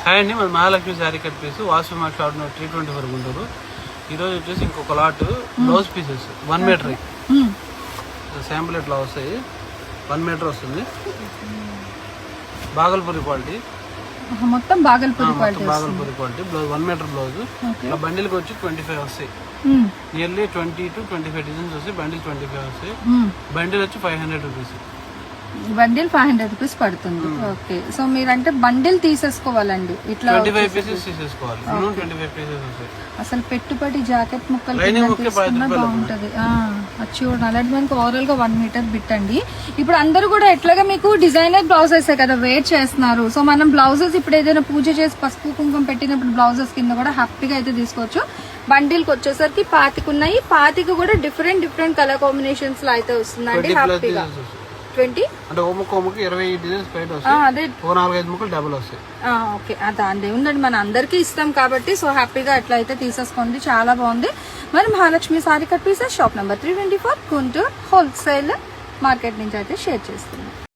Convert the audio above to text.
Hi అండి, మన Mahalakshmi sari cut piece Vasu మా షాప్ 324 గుంటూరు. ఈరోజు వచ్చేసి ఇంకొక lot blouse pieces 1 metre sample ఇట్లా వస్తాయి. 1 మీటర్ వస్తుంది. బాగల్పూరి క్వాలిటీ, మొత్తం Bhagalpuri quality blouse 1 metre blouse. ఇలా బండిల్కి వచ్చి 25 వస్తాయి. నియర్లీ 20 to 25 డిజైన్స్ వస్తాయి. బండిల్ 25 వస్తాయి. బండిల్ వచ్చి 500 రూపీస్. బండిల్ 500 రూపీస్ పడుతుంది. ఓకే, సో మీరంటే బండిల్ తీసేసుకోవాలండి. ఇట్లా 25 పీసెస్ తీసేసుకోవాలి. 25 పీసెస్ వస్తాయి. అసలు పెట్టుబడి జాకెట్ ముక్కలు తీసుకున్నా బాగుంటది. అది చూడండి, అలాంటి మనకి ఓవరాల్ గా 1 మీటర్ బిట్ అండి. ఇప్పుడు అందరూ కూడా ఎట్లాగా మీకు డిజైనర్ బ్లౌజెస్ కదా వేర్ చేస్తున్నారు. సో మనం బ్లౌజెస్ ఇప్పుడు ఏదైనా పూజ చేసి పసుపు కుంకుమ పెట్టినప్పుడు బ్లౌజెస్ కింద కూడా హ్యాపీగా అయితే తీసుకోవచ్చు. బండిల్కి వచ్చేసరికి 25 ఉన్నాయి. 25 కూడా డిఫరెంట్ కలర్ కాంబినేషన్స్ లో అయితే వస్తుందండి. హ్యాపీగా 20 అంటే ఒక ముక్కకి 20 డిజైన్స్ బయట వస్తాయి. అదే ఓ 4-5 ముక్కలు డబుల్ వస్తాయి. ఓకే, అదే ఉందండి, మన అందరికీ ఇష్టం కాబట్టి సో హ్యాపీగా ఎట్లా అయితే తీసేసుకోండి. చాలా బాగుంది. మరి Mahalakshmi sorry cut pieces shop number 324 Guntur wholesale market నుంచి అయితే షేర్ చేస్తుంది.